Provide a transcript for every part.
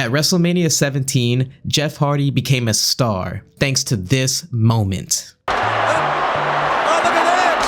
At WrestleMania 17, Jeff Hardy became a star thanks to this moment. Oh, look at that!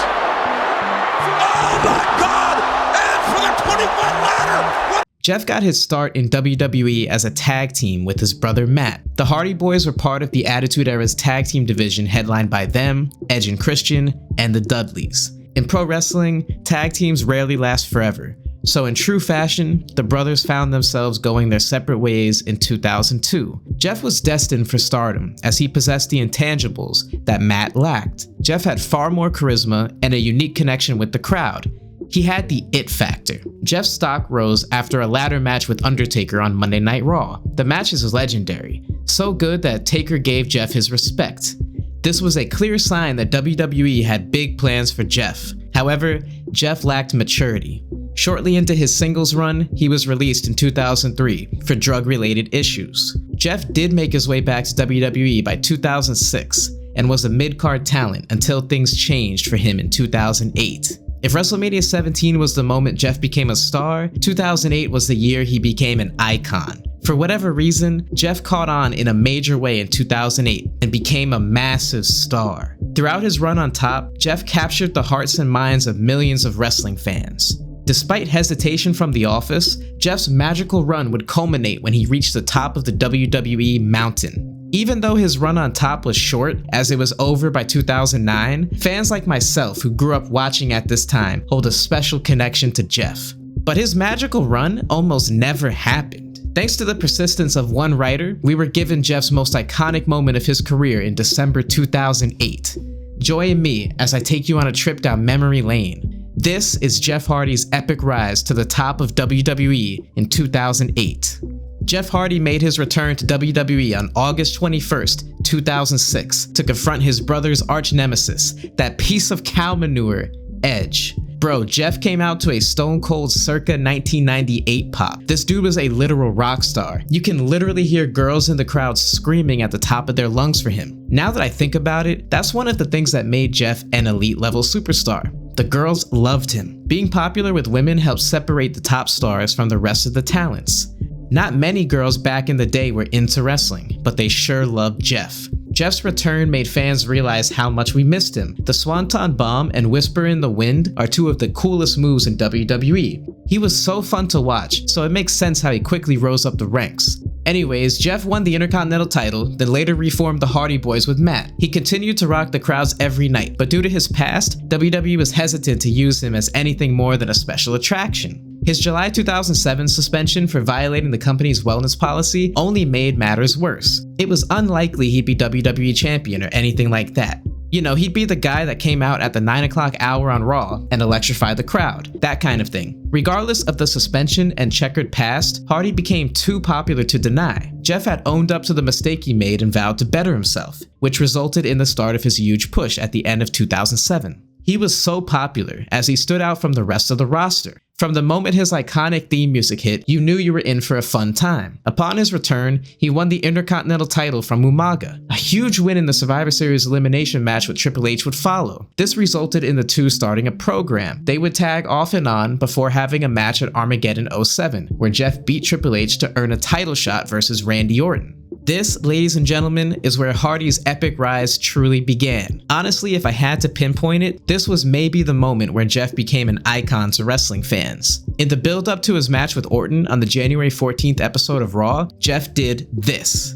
Oh my God! And for the 20-foot ladder! What? Jeff got his start in WWE as a tag team with his brother Matt. The Hardy Boys were part of the Attitude Era's tag team division headlined by them, Edge and Christian, and the Dudleys. In pro wrestling, tag teams rarely last forever. So in true fashion, the brothers found themselves going their separate ways in 2002. Jeff was destined for stardom as he possessed the intangibles that Matt lacked. Jeff had far more charisma and a unique connection with the crowd. He had the it factor. Jeff's stock rose after a ladder match with Undertaker on Monday Night Raw. The match is legendary, so good that Taker gave Jeff his respect. This was a clear sign that WWE had big plans for Jeff. However, Jeff lacked maturity. Shortly into his singles run, he was released in 2003 for drug-related issues. Jeff did make his way back to WWE by 2006 and was a mid-card talent until things changed for him in 2008. If WrestleMania 17 was the moment Jeff became a star, 2008 was the year he became an icon. For whatever reason, Jeff caught on in a major way in 2008 and became a massive star. Throughout his run on top, Jeff captured the hearts and minds of millions of wrestling fans. Despite hesitation from The Office, Jeff's magical run would culminate when he reached the top of the WWE mountain. Even though his run on top was short, as it was over by 2009, fans like myself who grew up watching at this time hold a special connection to Jeff. But his magical run almost never happened. Thanks to the persistence of one writer, we were given Jeff's most iconic moment of his career in December 2008. Join me as I take you on a trip down memory lane. This is Jeff Hardy's epic rise to the top of WWE in 2008. Jeff Hardy made his return to WWE on August 21st, 2006 to confront his brother's arch nemesis, that piece of cow manure, Edge. Bro, Jeff came out to a Stone Cold circa 1998 pop. This dude was a literal rock star. You can literally hear girls in the crowd screaming at the top of their lungs for him. Now that I think about it, that's one of the things that made Jeff an elite level superstar. The girls loved him. Being popular with women helped separate the top stars from the rest of the talents. Not many girls back in the day were into wrestling, but they sure loved Jeff. Jeff's return made fans realize how much we missed him. The Swanton Bomb and Whisper in the Wind are two of the coolest moves in WWE. He was so fun to watch, so it makes sense how he quickly rose up the ranks. Anyways, Jeff won the Intercontinental title, then later reformed the Hardy Boys with Matt. He continued to rock the crowds every night, but due to his past, WWE was hesitant to use him as anything more than a special attraction. His July 2007 suspension for violating the company's wellness policy only made matters worse. It was unlikely he'd be WWE Champion or anything like that. You know, he'd be the guy that came out at the 9 o'clock hour on Raw and electrified the crowd, that kind of thing. Regardless of the suspension and checkered past, Hardy became too popular to deny. Jeff had owned up to the mistake he made and vowed to better himself, which resulted in the start of his huge push at the end of 2007. He was so popular as he stood out from the rest of the roster. From the moment his iconic theme music hit, you knew you were in for a fun time. Upon his return, he won the Intercontinental title from Umaga. A huge win in the Survivor Series elimination match with Triple H would follow. This resulted in the two starting a program. They would tag off and on before having a match at Armageddon 07, where Jeff beat Triple H to earn a title shot versus Randy Orton. This, ladies and gentlemen, is where Hardy's epic rise truly began. Honestly, if I had to pinpoint it, this was maybe the moment where Jeff became an icon to wrestling fans. In the build-up to his match with Orton on the January 14th episode of Raw, Jeff did this.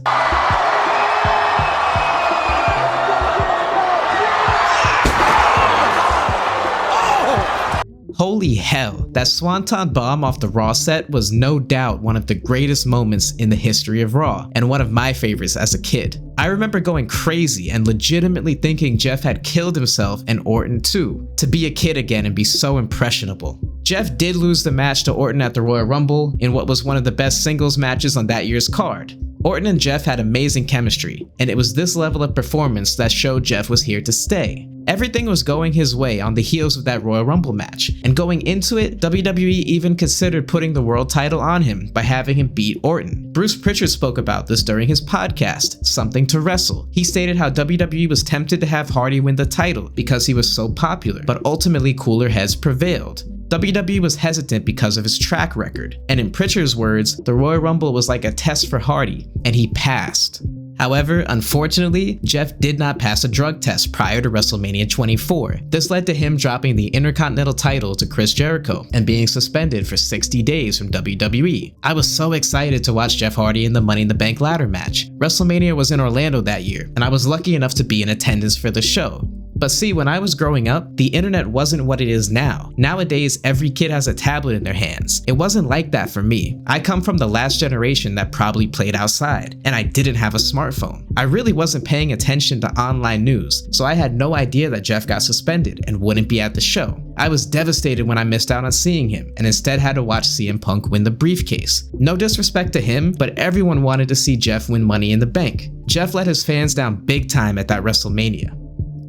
Holy hell, that Swanton Bomb off the Raw set was no doubt one of the greatest moments in the history of Raw, and one of my favorites as a kid. I remember going crazy and legitimately thinking Jeff had killed himself and Orton too, to be a kid again and be so impressionable. Jeff did lose the match to Orton at the Royal Rumble in what was one of the best singles matches on that year's card. Orton and Jeff had amazing chemistry, and it was this level of performance that showed Jeff was here to stay. Everything was going his way on the heels of that Royal Rumble match, and going into it, WWE even considered putting the world title on him by having him beat Orton. Bruce Pritchard spoke about this during his podcast, Something to Wrestle. He stated how WWE was tempted to have Hardy win the title because he was so popular, but ultimately cooler heads prevailed. WWE was hesitant because of his track record, and in Pritchard's words, the Royal Rumble was like a test for Hardy, and he passed. However, unfortunately, Jeff did not pass a drug test prior to WrestleMania 24. This led to him dropping the Intercontinental title to Chris Jericho and being suspended for 60 days from WWE. I was so excited to watch Jeff Hardy in the Money in the Bank ladder match. WrestleMania was in Orlando that year, and I was lucky enough to be in attendance for the show. But see, when I was growing up, the internet wasn't what it is now. Nowadays, every kid has a tablet in their hands. It wasn't like that for me. I come from the last generation that probably played outside, and I didn't have a smartphone. I really wasn't paying attention to online news, so I had no idea that Jeff got suspended and wouldn't be at the show. I was devastated when I missed out on seeing him, and instead had to watch CM Punk win the briefcase. No disrespect to him, but everyone wanted to see Jeff win Money in the Bank. Jeff let his fans down big time at that WrestleMania.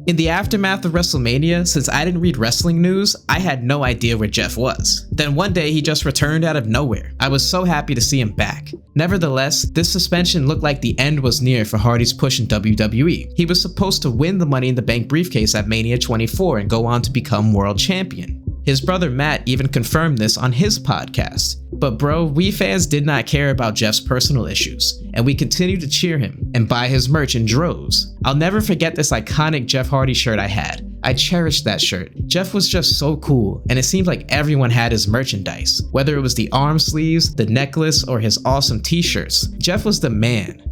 In the aftermath of WrestleMania, since I didn't read wrestling news, I had no idea where Jeff was. Then one day he just returned out of nowhere. I was so happy to see him back. Nevertheless, this suspension looked like the end was near for Hardy's push in WWE. He was supposed to win the Money in the Bank briefcase at Mania 24 and go on to become world champion. His brother Matt even confirmed this on his podcast. But bro, we fans did not care about Jeff's personal issues, and we continued to cheer him and buy his merch in droves. I'll never forget this iconic Jeff Hardy shirt I had. I cherished that shirt. Jeff was just so cool, and it seemed like everyone had his merchandise. Whether it was the arm sleeves, the necklace, or his awesome t-shirts, Jeff was the man.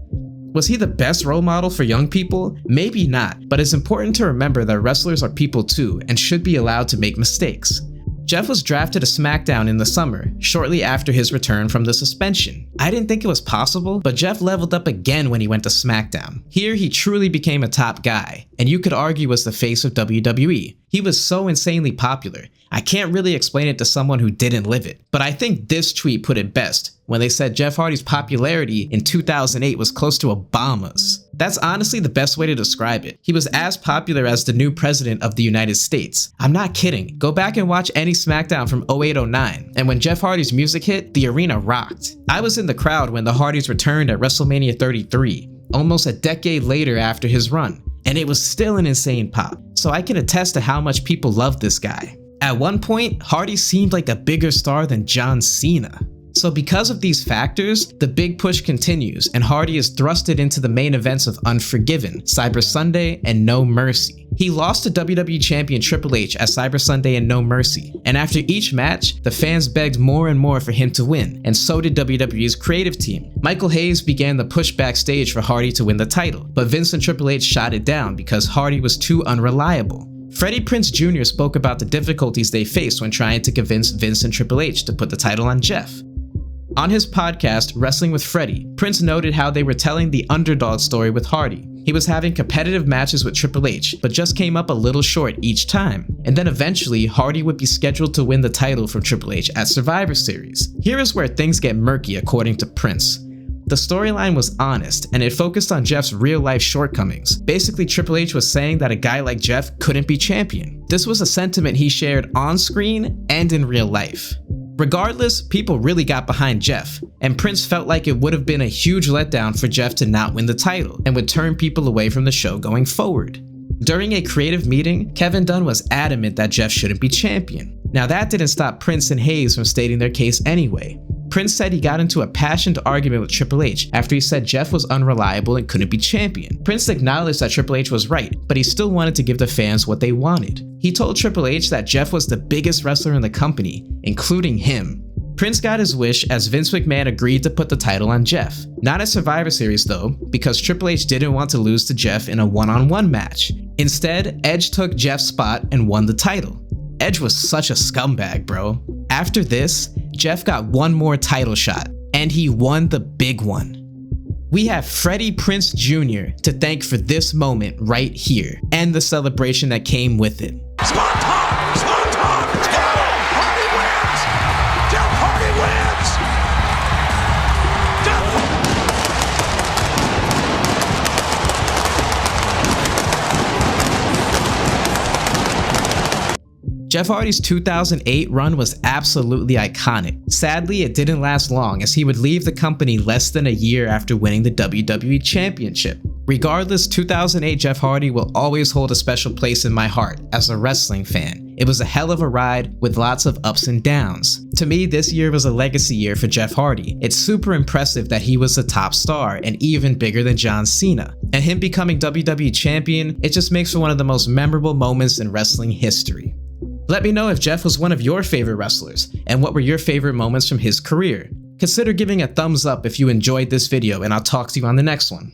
Was he the best role model for young people? Maybe not, but it's important to remember that wrestlers are people too and should be allowed to make mistakes. Jeff was drafted to SmackDown in the summer, shortly after his return from the suspension. I didn't think it was possible, but Jeff leveled up again when he went to SmackDown. Here, he truly became a top guy, and you could argue was the face of WWE. He was so insanely popular. I can't really explain it to someone who didn't live it, but I think this tweet put it best when they said Jeff Hardy's popularity in 2008 was close to Obama's. That's honestly the best way to describe it. He was as popular as the new president of the United States. I'm not kidding. Go back and watch any SmackDown from 08-09, and when Jeff Hardy's music hit, the arena rocked. I was in the crowd when the Hardys returned at WrestleMania 33, almost a decade later after his run, and it was still an insane pop, so I can attest to how much people loved this guy. At one point, Hardy seemed like a bigger star than John Cena. So because of these factors, the big push continues, and Hardy is thrusted into the main events of Unforgiven, Cyber Sunday, and No Mercy. He lost to WWE Champion Triple H at Cyber Sunday and No Mercy, and after each match, the fans begged more and more for him to win, and so did WWE's creative team. Michael Hayes began the push backstage for Hardy to win the title, but Vince and Triple H shot it down because Hardy was too unreliable. Freddie Prinze Jr. spoke about the difficulties they faced when trying to convince Vince and Triple H to put the title on Jeff. On his podcast, Wrestling with Freddie, Prinze noted how they were telling the underdog story with Hardy. He was having competitive matches with Triple H, but just came up a little short each time. And then eventually, Hardy would be scheduled to win the title from Triple H at Survivor Series. Here is where things get murky according to Prinze. The storyline was honest, and it focused on Jeff's real-life shortcomings. Basically, Triple H was saying that a guy like Jeff couldn't be champion. This was a sentiment he shared on screen and in real life. Regardless, people really got behind Jeff, and Prinze felt like it would have been a huge letdown for Jeff to not win the title, and would turn people away from the show going forward. During a creative meeting, Kevin Dunn was adamant that Jeff shouldn't be champion. Now that didn't stop Prinze and Hayes from stating their case anyway. Prinze said he got into a passionate argument with Triple H after he said Jeff was unreliable and couldn't be champion. Prinze acknowledged that Triple H was right, but he still wanted to give the fans what they wanted. He told Triple H that Jeff was the biggest wrestler in the company, including him. Prinze got his wish as Vince McMahon agreed to put the title on Jeff. Not at Survivor Series though, because Triple H didn't want to lose to Jeff in a one-on-one match. Instead, Edge took Jeff's spot and won the title. Edge was such a scumbag, bro. After this, Jeff got one more title shot, and he won the big one. We have Freddie Prinze Jr. to thank for this moment right here, and the celebration that came with it. Spot time! Spot time! Let's go! Hardy wins! Jeff Hardy wins! Jeff Hardy's 2008 run was absolutely iconic. Sadly, it didn't last long as he would leave the company less than a year after winning the WWE Championship. Regardless, 2008 Jeff Hardy will always hold a special place in my heart as a wrestling fan. It was a hell of a ride with lots of ups and downs. To me, this year was a legacy year for Jeff Hardy. It's super impressive that he was the top star and even bigger than John Cena. And him becoming WWE Champion, it just makes for one of the most memorable moments in wrestling history. Let me know if Jeff was one of your favorite wrestlers, and what were your favorite moments from his career. Consider giving a thumbs up if you enjoyed this video, and I'll talk to you on the next one.